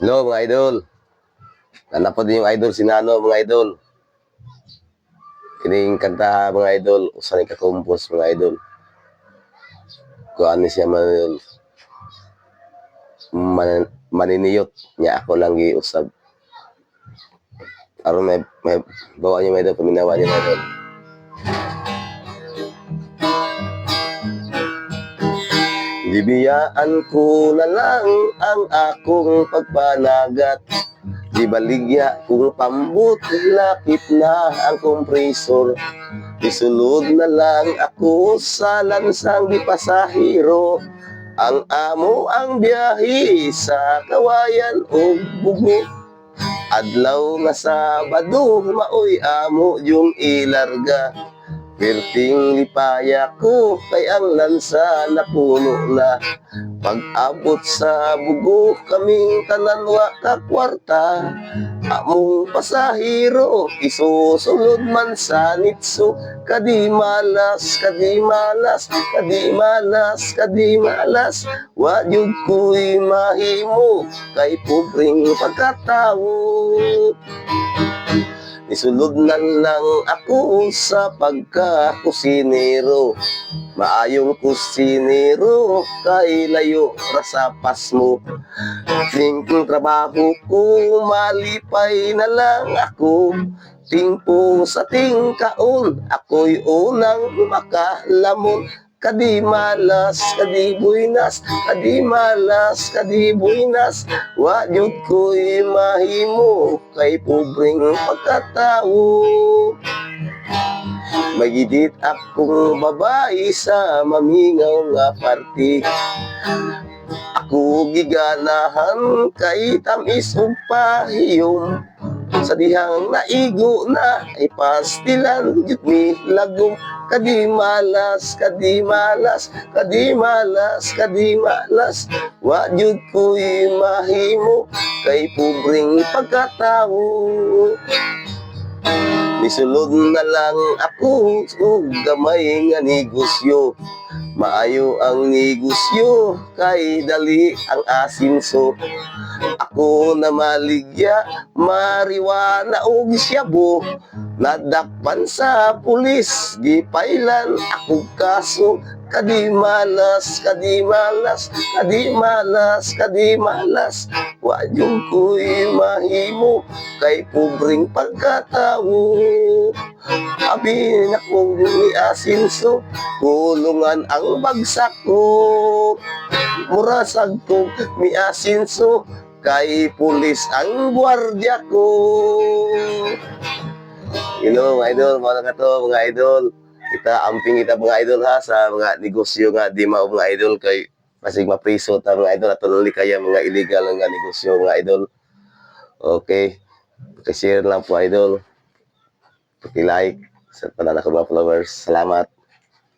Hello mga idol. Anak po din yung idol si Nano mga idol. Kining kanta mga idol, usa ni ka-compose mga idol. Kuan ni siya mga idol. Maniniyot niya ako lang giusab. Aron may bawa niya mga idol, paminawa niya mga idol. Bibiyaan ko na lang ang akong pagpanagat. Di baligya kung pambut, lakit na ang kompresor. Isunod na lang ako sa lansang di pasahero. Ang amo ang biyahe sa kawayan o bugo. Adlaw nga Sabado, maoy amo yung ilarga. Perting lipaya ko, kay ang lansa na puno na. Pag-abot sa bugo, kaming tananwa ka kwarta. Among pasahero, isusulod man sa nitso. Kadi malas, kadi malas, kadi malas, kadi malas. Wajud ko'y mahimo, kay pobreng pagkatao. Isulod na lang ako sa pagkakusinero. Maayong kusinero, kay layo rasapas mo. Tingking trabaho ko, malipay na lang ako. Tingpo sa tingkaon, ako'y unang makalamon. Kadi malas, kadi buinas, kadi malas, kadi buinas. Wajud ko'y mahimo, kay pobreng pagkatao. Magidit akong babae sa mamingaw nga party. Ako giganahan kay tamis ug pahiyom. Sa dihang naigo na ay pastilan jud mi lagom. Kadi malas, kadi malas, kadi malas, kadi malas. Wa jud ko'y mahimo, kay pobreng pagkatao. Nisulod na lang ako ug gamay nga negosyo. Maayo ang negosyo, kay dali ang asinso. Ako na maligya, mariwana og syabo. Nadakpan sa pulis, gipailan ako kaso. Kadi malas, kadi malas, kadi malas, kadi malas. Wajud ko'y mahimo, kay pobreng pagkatao. Abi na kong asinso, kulungan ang bagsak ko. Murasag kong asinso, kay pulis ang gwardiya ko. You know, mga idol, mga to, mga idol. Kita amping kita mga idol ha sa mga negosyo nga di mao mga idol, kay pasig mapriso ta mga idol, aton uli kaya mga illegal nga negosyo mga idol. Okay. Paki-share lang po idol. Paki-like sa tanan ako mga followers. Salamat.